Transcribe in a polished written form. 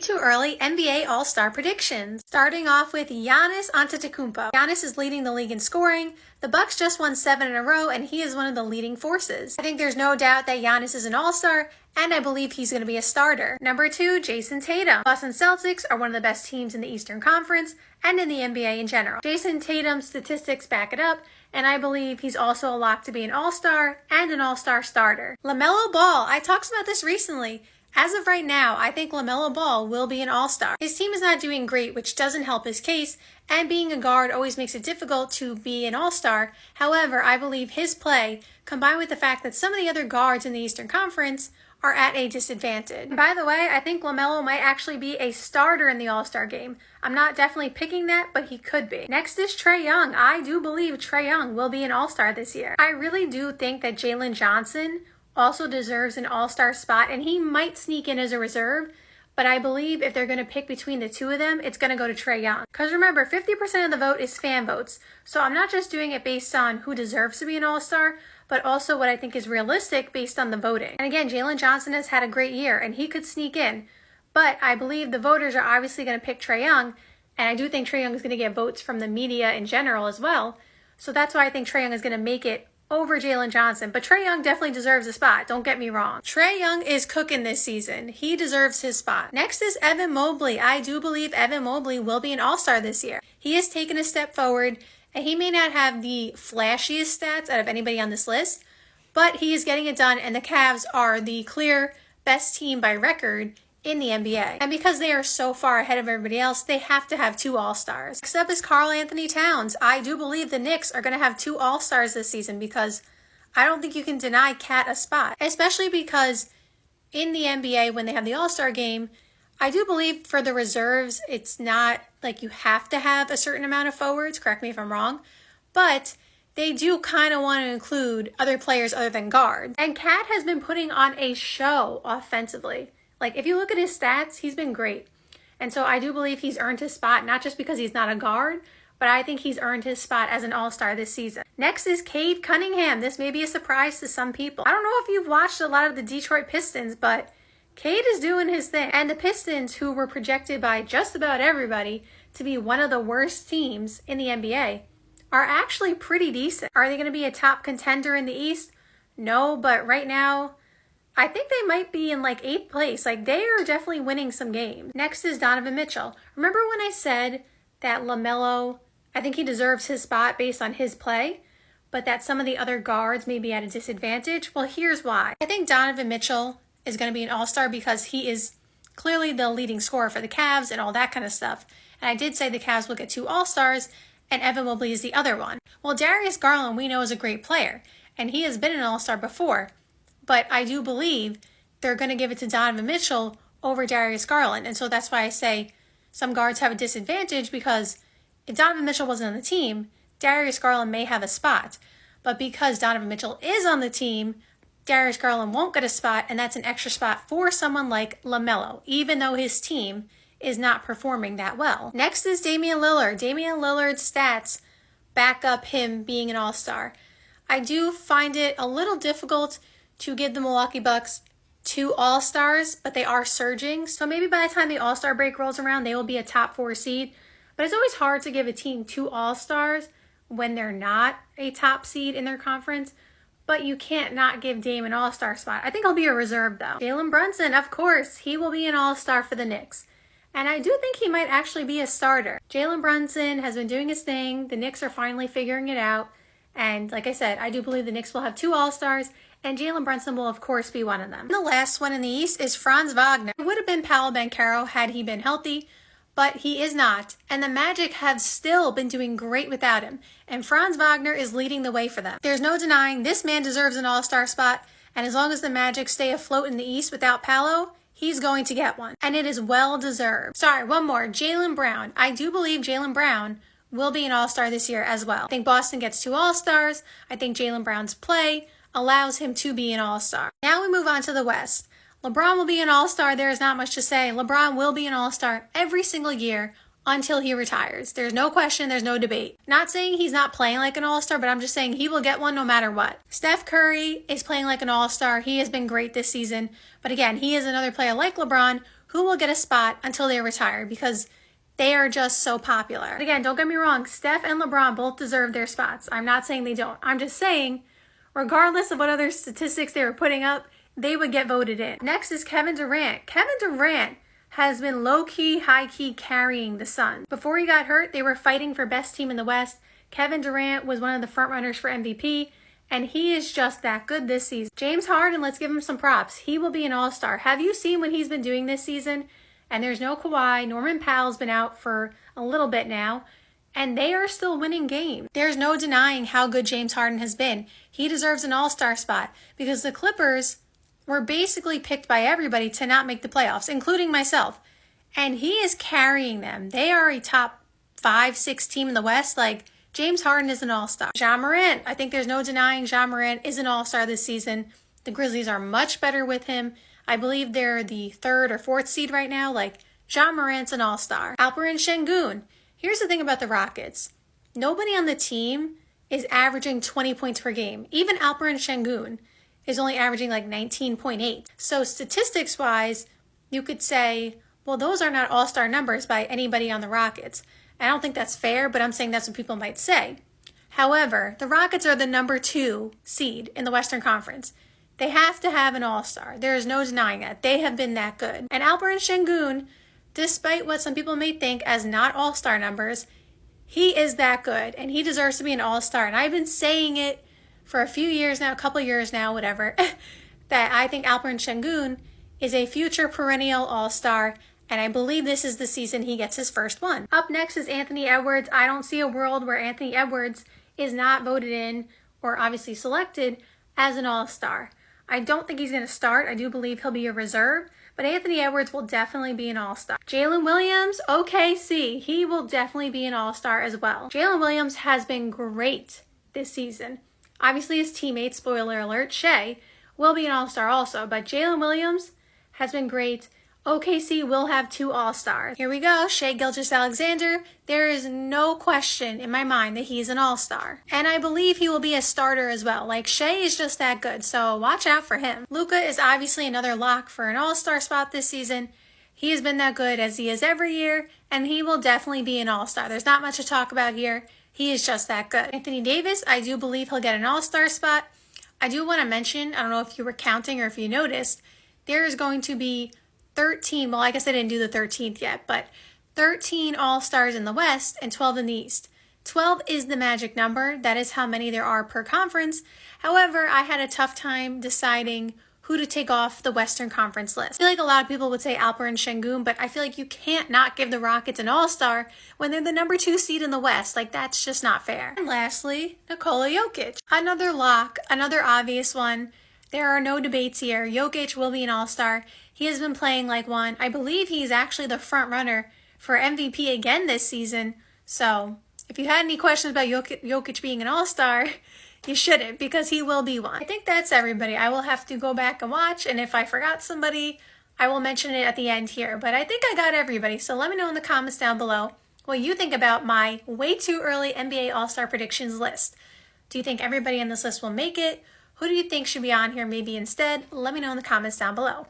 Too early NBA All-Star predictions. Starting off with Giannis Antetokounmpo. Giannis is leading the league in scoring. The Bucks just won 7 in a row, and he is one of the leading forces. I think there's no doubt that Giannis is an All-Star, and I believe he's going to be a starter. Number 2, Jason Tatum. Boston Celtics are one of the best teams in the Eastern Conference and in the NBA in general. Jason Tatum's statistics back it up, and I believe he's also a lock to be an All-Star and an All-Star starter. LaMelo Ball. I talked about this recently. As of right now, I think LaMelo Ball will be an All-Star. His team is not doing great, which doesn't help his case, and being a guard always makes it difficult to be an All-Star. However, I believe his play, combined with the fact that some of the other guards in the Eastern Conference are at a disadvantage. And by the way, I think LaMelo might actually be a starter in the All-Star game. I'm not definitely picking that, but he could be. Next is Trae Young. I do believe Trae Young will be an All-Star this year. I really do think that Jalen Johnson also deserves an All-Star spot, and he might sneak in as a reserve, but I believe if they're going to pick between the two of them, it's going to go to Trae Young. Because remember, 50% of the vote is fan votes, so I'm not just doing it based on who deserves to be an All-Star, but also what I think is realistic based on the voting. And again, Jalen Johnson has had a great year, and he could sneak in, but I believe the voters are obviously going to pick Trae Young, and I do think Trae Young is going to get votes from the media in general as well, so that's why I think Trae Young is going to make it over Jalen Johnson. But Trae Young definitely deserves a spot, don't get me wrong. Trae Young is cooking this season. He deserves his spot. Next is Evan Mobley. I do believe Evan Mobley will be an All-Star this year. He has taken a step forward, and he may not have the flashiest stats out of anybody on this list, but he is getting it done, and the Cavs are the clear best team by record in the NBA. And because they are so far ahead of everybody else, they have to have 2 All-Stars. Next up is Karl Anthony Towns. I do believe the Knicks are going to have 2 All-Stars this season because I don't think you can deny Cat a spot, especially because in the NBA when they have the All-Star game, I do believe for the reserves, it's not like you have to have a certain amount of forwards, correct me if I'm wrong, but they do kind of want to include other players other than guards. And Cat has been putting on a show offensively. Like, if you look at his stats, he's been great. And so I do believe he's earned his spot, not just because he's not a guard, but I think he's earned his spot as an All-Star this season. Next is Cade Cunningham. This may be a surprise to some people. I don't know if you've watched a lot of the Detroit Pistons, but Cade is doing his thing. And the Pistons, who were projected by just about everybody to be one of the worst teams in the NBA, are actually pretty decent. Are they going to be a top contender in the East? No, but right now, I think they might be in like 8th place. Like, they are definitely winning some games. Next is Donovan Mitchell. Remember when I said that LaMelo, I think he deserves his spot based on his play, but that some of the other guards may be at a disadvantage? Well, here's why. I think Donovan Mitchell is going to be an All-Star because he is clearly the leading scorer for the Cavs and all that kind of stuff. And I did say the Cavs will get 2 All-Stars, and Evan Mobley is the other one. Well, Darius Garland we know is a great player, and he has been an All-Star before. But I do believe they're going to give it to Donovan Mitchell over Darius Garland. And so that's why I say some guards have a disadvantage, because if Donovan Mitchell wasn't on the team, Darius Garland may have a spot. But because Donovan Mitchell is on the team, Darius Garland won't get a spot, and that's an extra spot for someone like LaMelo, even though his team is not performing that well. Next is Damian Lillard. Damian Lillard's stats back up him being an All-Star. I do find it a little difficult to give the Milwaukee Bucks 2 All-Stars, but they are surging. So maybe by the time the All-Star break rolls around, they will be a top 4 seed. But it's always hard to give a team 2 All-Stars when they're not a top seed in their conference. But you can't not give Dame an All-Star spot. I think he'll be a reserve, though. Jalen Brunson, of course, he will be an All-Star for the Knicks. And I do think he might actually be a starter. Jalen Brunson has been doing his thing. The Knicks are finally figuring it out. And like I said, I do believe the Knicks will have 2 All-Stars, and Jalen Brunson will, of course, be one of them. And the last one in the East is Franz Wagner. It would have been Paolo Banchero had he been healthy, but he is not. And the Magic have still been doing great without him. And Franz Wagner is leading the way for them. There's no denying this man deserves an All-Star spot, and as long as the Magic stay afloat in the East without Paolo, he's going to get one. And it is well deserved. Sorry, one more. Jaylen Brown. I do believe Jaylen Brown will be an All-Star this year as well. I think Boston gets 2 All-Stars. I think Jaylen Brown's play allows him to be an All-Star. Now we move on to the West. LeBron will be an All-Star. There is not much to say. LeBron will be an All-Star every single year until he retires. There's no question. There's no debate. Not saying he's not playing like an All-Star, but I'm just saying he will get one no matter what. Steph Curry is playing like an All-Star. He has been great this season. But again, he is another player like LeBron who will get a spot until they retire because they are just so popular. Again, don't get me wrong, Steph and LeBron both deserve their spots. I'm not saying they don't. I'm just saying, regardless of what other statistics they were putting up, they would get voted in. Next is Kevin Durant. Kevin Durant has been low-key, high-key carrying the Suns. Before he got hurt, they were fighting for best team in the West. Kevin Durant was one of the front runners for MVP, and he is just that good this season. James Harden, let's give him some props. He will be an all-star. Have you seen what he's been doing this season? And there's no Kawhi. Norman Powell's been out for a little bit now, and they are still winning games. There's no denying how good James Harden has been. He deserves an all-star spot because the Clippers were basically picked by everybody to not make the playoffs, including myself. And he is carrying them. They are a top 5-6 team in the West. Like, James Harden is an all-star. Ja Morant, I think there's no denying Ja Morant is an all-star this season. The Grizzlies are much better with him. I believe they're the 3rd or 4th seed right now. Like, Ja Morant's an all-star. Alperen Şengün. Here's the thing about the Rockets. Nobody on the team is averaging 20 points per game. Even Alperen Şengün is only averaging like 19.8. So statistics-wise, you could say, well, those are not all-star numbers by anybody on the Rockets. I don't think that's fair, but I'm saying that's what people might say. However, the Rockets are the number 2 seed in the Western Conference. They have to have an all-star. There is no denying that. They have been that good. And Alperen Şengün, despite what some people may think as not all-star numbers, he is that good, and he deserves to be an all-star. And I've been saying it for a few years now, a couple years now, whatever, that I think Alperen Şengün is a future perennial all-star, and I believe this is the season he gets his first one. Up next is Anthony Edwards. I don't see a world where Anthony Edwards is not voted in, or obviously selected, as an all-star. I don't think he's going to start. I do believe he'll be a reserve, but Anthony Edwards will definitely be an all-star. Jalen Williams, OKC, he will definitely be an all-star as well. Jalen Williams has been great this season. Obviously his teammate, spoiler alert, Shea, will be an all-star also, but Jalen Williams has been great. OKC will have 2 all-stars. Here we go, Shea Gilgeous-Alexander. There is no question in my mind that he's an all-star. And I believe he will be a starter as well. Like, Shea is just that good, so watch out for him. Luka is obviously another lock for an all-star spot this season. He has been that good as he is every year, and he will definitely be an all-star. There's not much to talk about here. He is just that good. Anthony Davis, I do believe he'll get an all-star spot. I do want to mention, I don't know if you were counting or if you noticed, there is going to be 13, well, I guess I didn't do the 13th yet, but 13 all-stars in the West and 12 in the East. 12 is the magic number. That is how many there are per conference. However, I had a tough time deciding who to take off the Western Conference list. I feel like a lot of people would say Alperen Şengün, but I feel like you can't not give the Rockets an all-star when they're the number 2 seed in the West. Like, that's just not fair. And lastly, Nikola Jokic. Another lock, another obvious one. There are no debates here. Jokic will be an all-star. He has been playing like one. I believe he's actually the front runner for MVP again this season. So if you had any questions about Jokic being an all-star, you shouldn't, because he will be one. I think that's everybody. I will have to go back and watch, and if I forgot somebody, I will mention it at the end here. But I think I got everybody, so let me know in the comments down below what you think about my way too early NBA All-Star predictions list. Do you think everybody on this list will make it? Who do you think should be on here maybe instead? Let me know in the comments down below.